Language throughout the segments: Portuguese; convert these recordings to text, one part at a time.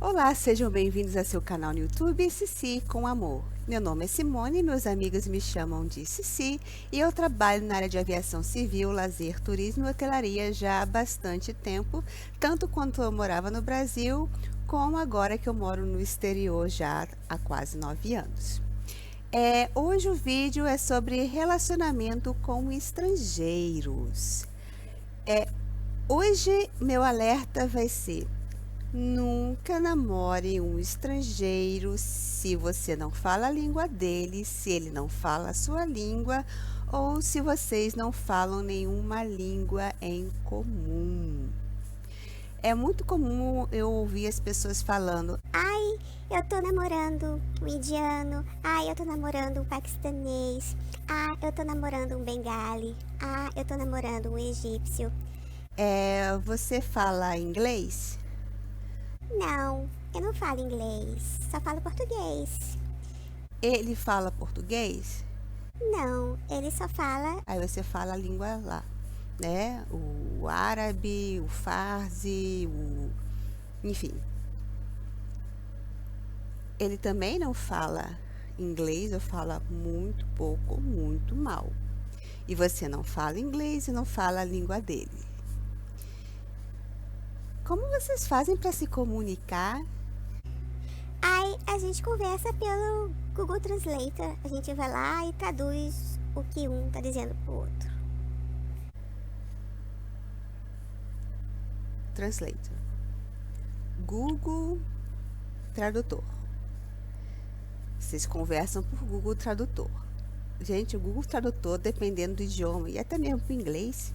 Olá, sejam bem-vindos a seu canal no YouTube Cici com Amor. Meu nome é Simone, meus amigos me chamam de Cici e eu trabalho na área de aviação civil, lazer, turismo e hotelaria já há bastante tempo, tanto quanto eu morava no Brasil, como agora que eu moro no exterior já há quase 9 anos. Hoje o vídeo é sobre relacionamento com estrangeiros. Hoje meu alerta vai ser: nunca namore um estrangeiro se você não fala a língua dele, se ele não fala a sua língua ou se vocês não falam nenhuma língua em comum. É muito comum eu ouvir as pessoas falando: Ai, eu tô namorando um indiano. Ai, eu tô namorando um paquistanês. Ah, eu tô namorando um bengali. Ah, eu tô namorando um egípcio. você fala inglês? Não, eu não falo inglês, só falo português. Ele fala português? Não, ele só fala. Aí você fala a língua lá, né? O árabe, o farsi, enfim. Ele também não fala inglês ou fala muito pouco ou muito mal. E você não fala inglês e não fala a língua dele. Como vocês fazem para se comunicar? Ai, a gente conversa pelo Google Translator. A gente vai lá e traduz o que um tá dizendo pro outro. Translator. Google Tradutor. Vocês conversam por Google Tradutor. Gente, o Google Tradutor, dependendo do idioma, e até mesmo para o inglês,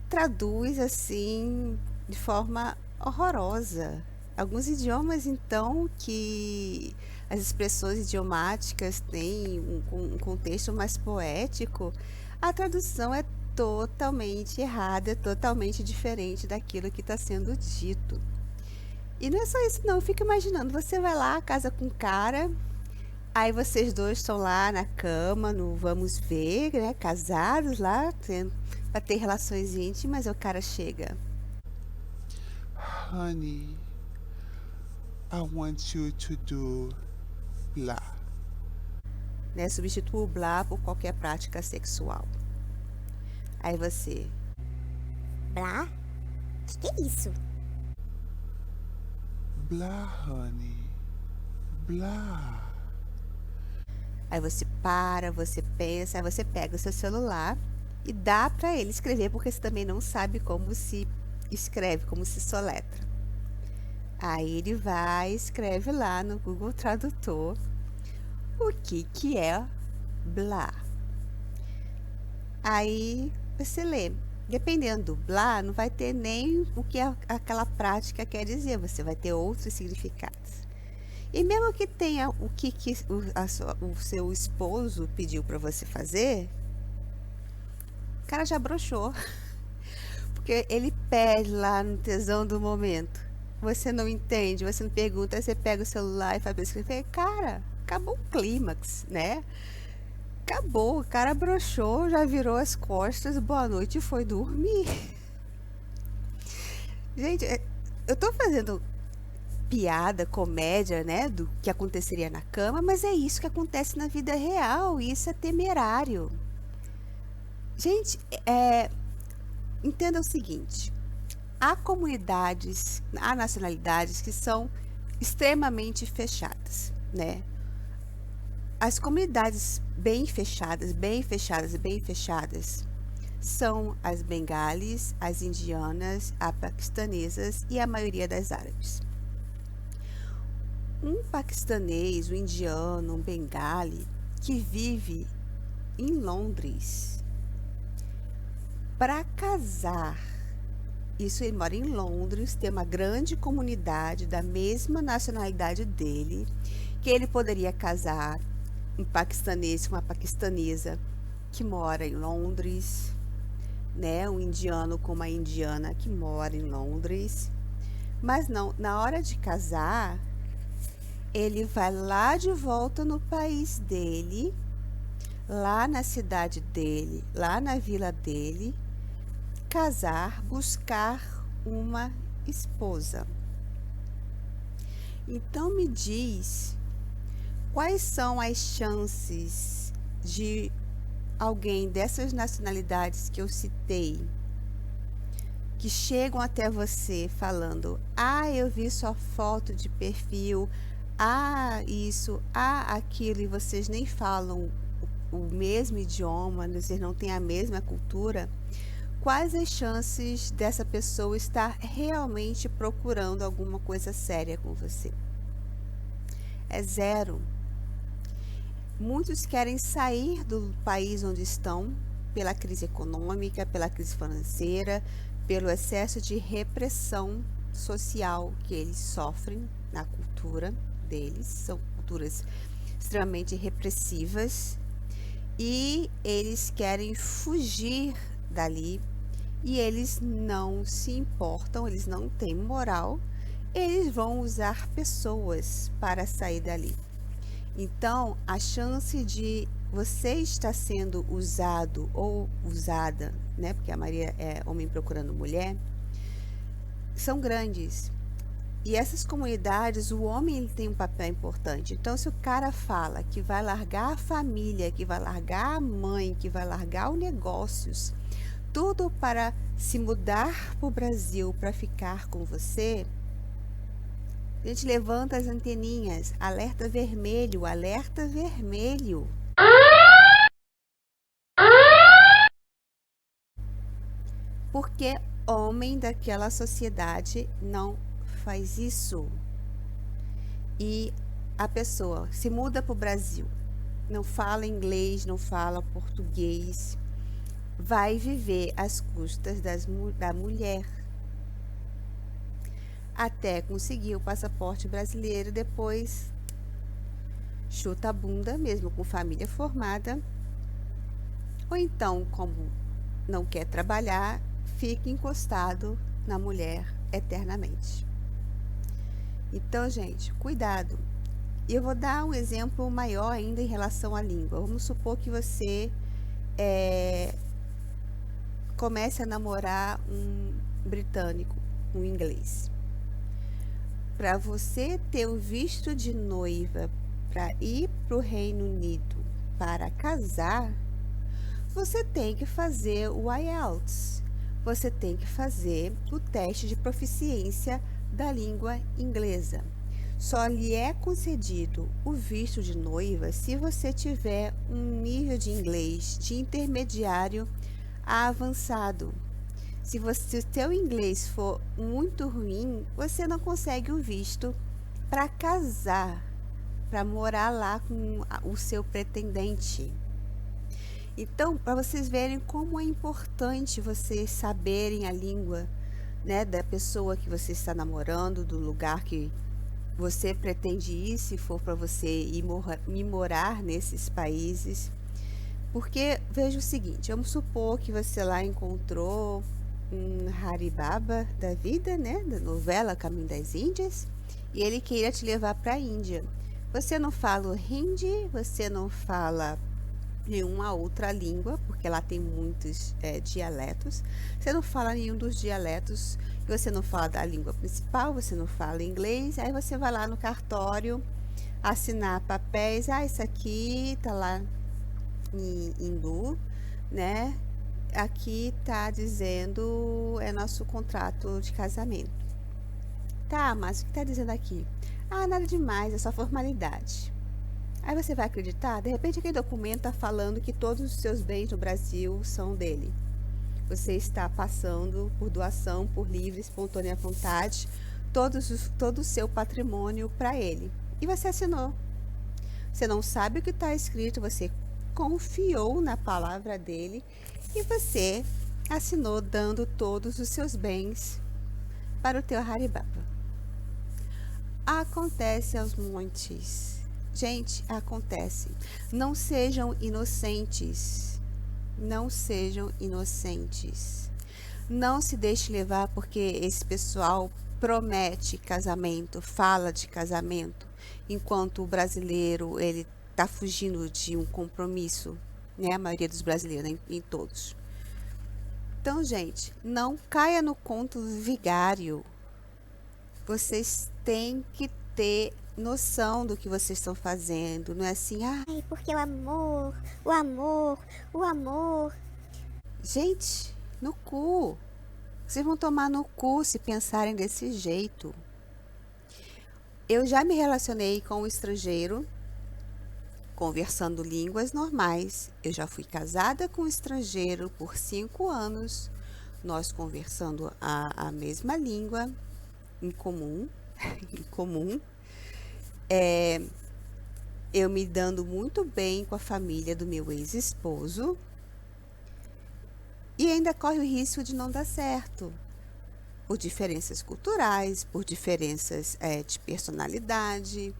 traduz assim de forma horrorosa. Alguns idiomas, então, que as expressões idiomáticas têm um contexto mais poético, a tradução é totalmente errada, é totalmente diferente daquilo que está sendo dito. E não é só isso, não. Eu fico imaginando, você vai lá, casa com um cara, aí vocês dois estão lá na cama, no vamos ver, né? Casados lá, pra ter relações íntimas, aí o cara chega. Honey, I want you to do blah. Né? Substitua o blá por qualquer prática sexual. Aí você, Blá? Que é isso? Blah, honey. Blah. aí você para, você pensa, aí você pega o seu celular e dá para ele escrever, porque você também não sabe como se escreve, como se soletra. Aí ele vai, escreve lá no Google Tradutor o que é blá. Aí você lê. Dependendo do blá, não vai ter nem o que aquela prática quer dizer, você vai ter outros significados. E mesmo que tenha o que o seu esposo pediu para você fazer, o cara já broxou. Porque ele pede lá no tesão do momento. Você não entende, você não pergunta, aí você pega o celular e faz escrever. Cara, acabou o clímax, né? Acabou, o cara broxou, já virou as costas, boa noite e foi dormir. Gente, eu tô fazendo piada, comédia, né, do que aconteceria na cama, mas é isso que acontece na vida real, e isso é temerário. Gente, entenda o seguinte: há comunidades, há nacionalidades que são extremamente fechadas, né? As comunidades bem fechadas, bem fechadas, bem fechadas são as bengalis, as indianas, as paquistanesas e a maioria das árabes. Um paquistanês, um indiano, um bengali que vive em Londres, para casar, isso, ele mora em Londres, tem uma grande comunidade da mesma nacionalidade dele, que ele poderia casar um paquistanês com uma paquistanesa que mora em Londres, né? Um indiano com uma indiana que mora em Londres. Mas não, na hora de casar, ele vai lá de volta no país dele, lá na cidade dele, lá na vila dele, casar, buscar uma esposa. Então me diz, quais são as chances de alguém dessas nacionalidades que eu citei, que chegam até você falando: ah, eu vi sua foto de perfil, ah, isso, ah, aquilo, e vocês nem falam o mesmo idioma, vocês não têm a mesma cultura? Quais as chances dessa pessoa estar realmente procurando alguma coisa séria com você? É zero. Muitos querem sair do país onde estão pela crise econômica, pela crise financeira, pelo excesso de repressão social que eles sofrem na cultura deles. São culturas extremamente repressivas e eles querem fugir dali e eles não se importam, eles não têm moral, eles vão usar pessoas para sair dali. Então, a chance de você estar sendo usado ou usada, né? Porque a Maria é homem procurando mulher, são grandes. E essas comunidades, o homem ele tem um papel importante. Então, se o cara fala que vai largar a família, que vai largar a mãe, que vai largar os negócios, tudo para se mudar para o Brasil, para ficar com você, a gente levanta as anteninhas, alerta vermelho, alerta vermelho. Porque homem daquela sociedade não faz isso. E a pessoa se muda para o Brasil, não fala inglês, não fala português, vai viver às custas da mulher. Até conseguir o passaporte brasileiro, depois chuta a bunda, mesmo com família formada. Ou então, como não quer trabalhar, fica encostado na mulher eternamente. Então, gente, cuidado. E eu vou dar um exemplo maior ainda em relação à língua. Vamos supor que você comece a namorar um britânico, um inglês. Para você ter o visto de noiva para ir para o Reino Unido para casar, você tem que fazer o IELTS. Você tem que fazer o teste de proficiência da língua inglesa. Só lhe é concedido o visto de noiva se você tiver um nível de inglês de intermediário a avançado. Se o seu inglês for muito ruim, você não consegue o visto para casar, para morar lá com o seu pretendente. Então, para vocês verem como é importante vocês saberem a língua, né, da pessoa que você está namorando, do lugar que você pretende ir, se for para você ir morar nesses países. Porque veja o seguinte, vamos supor que você lá encontrou um Haribaba da vida, né, da novela Caminho das Índias, e ele queria te levar para a Índia. Você não fala o hindi, você não fala nenhuma outra língua, porque lá tem muitos dialetos. Você não fala nenhum dos dialetos, você não fala da língua principal, você não fala inglês. Aí você vai lá no cartório assinar papéis. Ah, isso aqui tá lá em hindu, né? Aqui tá dizendo é nosso contrato de casamento. Tá, mas o que tá dizendo aqui? Ah, nada demais, é só formalidade. Aí você vai acreditar? De repente aquele documento está falando que todos os seus bens no Brasil são dele. Você está passando por doação, por livre, espontânea vontade, todo o seu patrimônio para ele. E você assinou. Você não sabe o que está escrito, você confiou na palavra dele e você assinou dando todos os seus bens para o teu Haribaba. Acontece aos montes. Gente, acontece. Não sejam inocentes. Não sejam inocentes. Não se deixe levar porque esse pessoal promete casamento, fala de casamento, enquanto o brasileiro, ele está fugindo de um compromisso, né? A maioria dos brasileiros, né? Em todos. Então, gente, não caia no conto vigário. Vocês têm que ter noção do que vocês estão fazendo. Não é assim, Ai, porque o amor, o amor, o amor. gente, no cu. Vocês vão tomar no cu se pensarem desse jeito. Eu já me relacionei com um estrangeiro, conversando línguas normais. Eu já fui casada com um estrangeiro por 5 anos. Nós conversando a mesma língua em comum. Em comum. Eu me dando muito bem com a família do meu ex-esposo. E ainda corre o risco de não dar certo. Por diferenças culturais, por diferenças de personalidade.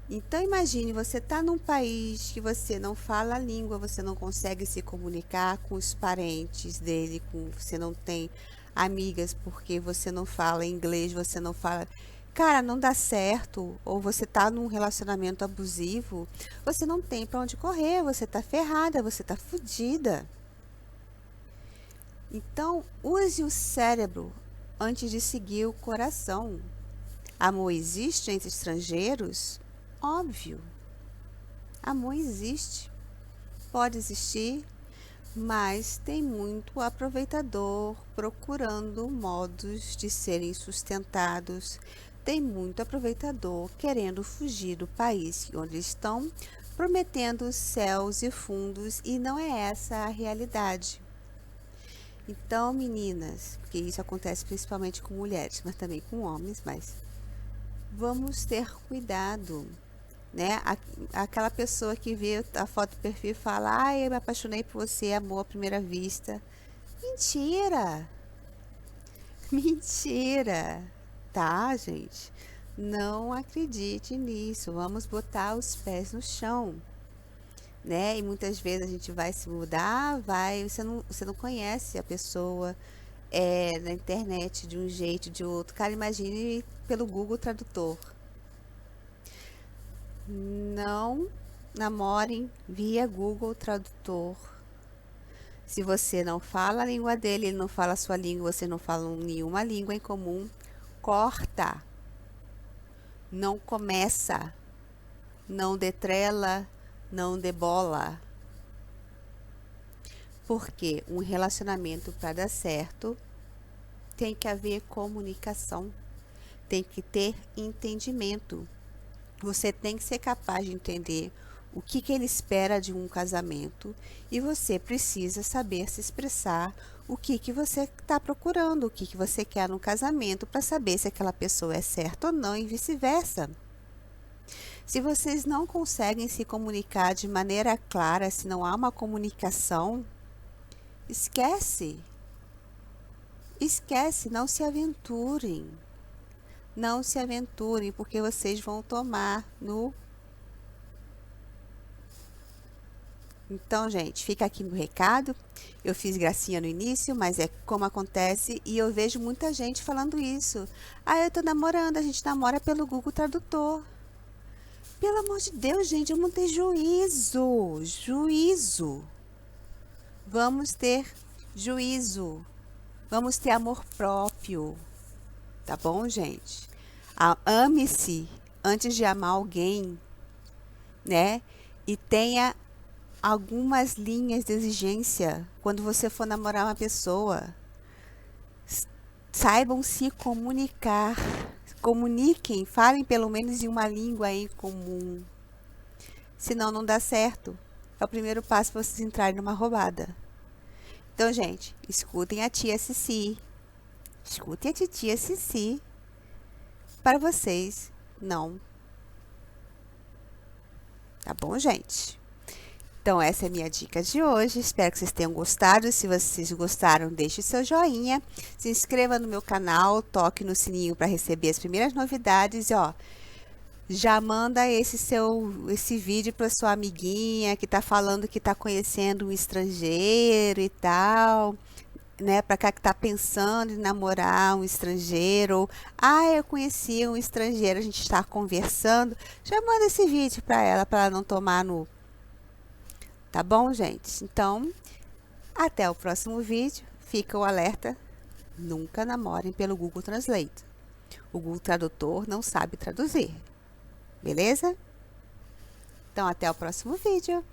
Então imagine, você está num país que você não fala a língua, você não consegue se comunicar com os parentes dele, você não tem amigas porque você não fala inglês, você não fala... Cara, não dá certo. Ou você está num relacionamento abusivo, você não tem para onde correr, você está ferrada, você está fodida. Então, use o cérebro antes de seguir o coração. Amor existe entre estrangeiros? Óbvio. Amor existe. Pode existir, mas tem muito aproveitador procurando modos de serem sustentados. Tem muito aproveitador querendo fugir do país onde estão, prometendo céus e fundos, e não é essa a realidade. Então, meninas, porque isso acontece principalmente com mulheres, mas também com homens, mas vamos ter cuidado, né? Aquela pessoa que vê a foto do perfil e fala, ai, eu me apaixonei por você, amor à primeira vista. Mentira! Mentira! Tá, gente? Não acredite nisso. Vamos botar os pés no chão. Né? E muitas vezes a gente vai se mudar, você não conhece a pessoa na internet de um jeito, de outro. Cara, imagine pelo Google Tradutor. Não namorem via Google Tradutor. Se você não fala a língua dele, ele não fala a sua língua, você não falam nenhuma língua em comum, corta. Não começa. Não detrela. Não dê bola. Porque um relacionamento para dar certo tem que haver comunicação, tem que ter entendimento. Você tem que ser capaz de entender o que ele espera de um casamento e você precisa saber se expressar o que você está procurando, o que você quer no casamento para saber se aquela pessoa é certa ou não e vice-versa. Se vocês não conseguem se comunicar de maneira clara, se não há uma comunicação, esquece. Esquece, não se aventurem. Não se aventurem, porque vocês vão tomar no... Então, gente, fica aqui meu recado. Eu fiz gracinha no início, mas é como acontece e eu vejo muita gente falando isso. Ah, eu tô namorando, a gente namora pelo Google Tradutor. Pelo amor de Deus, gente, vamos ter juízo. Juízo. Vamos ter juízo. Vamos ter amor próprio. Tá bom, gente? Ame-se antes de amar alguém, né? E tenha algumas linhas de exigência quando você for namorar uma pessoa. Saibam se comunicar. Comuniquem, falem pelo menos em uma língua em comum. Senão não dá certo. É o primeiro passo para vocês entrarem numa roubada. Então, gente, escutem a tia Cici. Escutem a titia Cici. Para vocês não. Tá bom, gente? Então, essa é a minha dica de hoje. Espero que vocês tenham gostado. Se vocês gostaram, deixe seu joinha. Se inscreva no meu canal. Toque no sininho para receber as primeiras novidades. E, ó, já manda esse vídeo para sua amiguinha que tá falando que tá conhecendo um estrangeiro e tal. Né, para cá que tá pensando em namorar um estrangeiro. Ou, eu conheci um estrangeiro, a gente está conversando. Já manda esse vídeo para ela não tomar no... Tá bom, gente? Então, até o próximo vídeo. Fica o alerta. Nunca namorem pelo Google Translate. O Google Tradutor não sabe traduzir. Beleza? Então, até o próximo vídeo.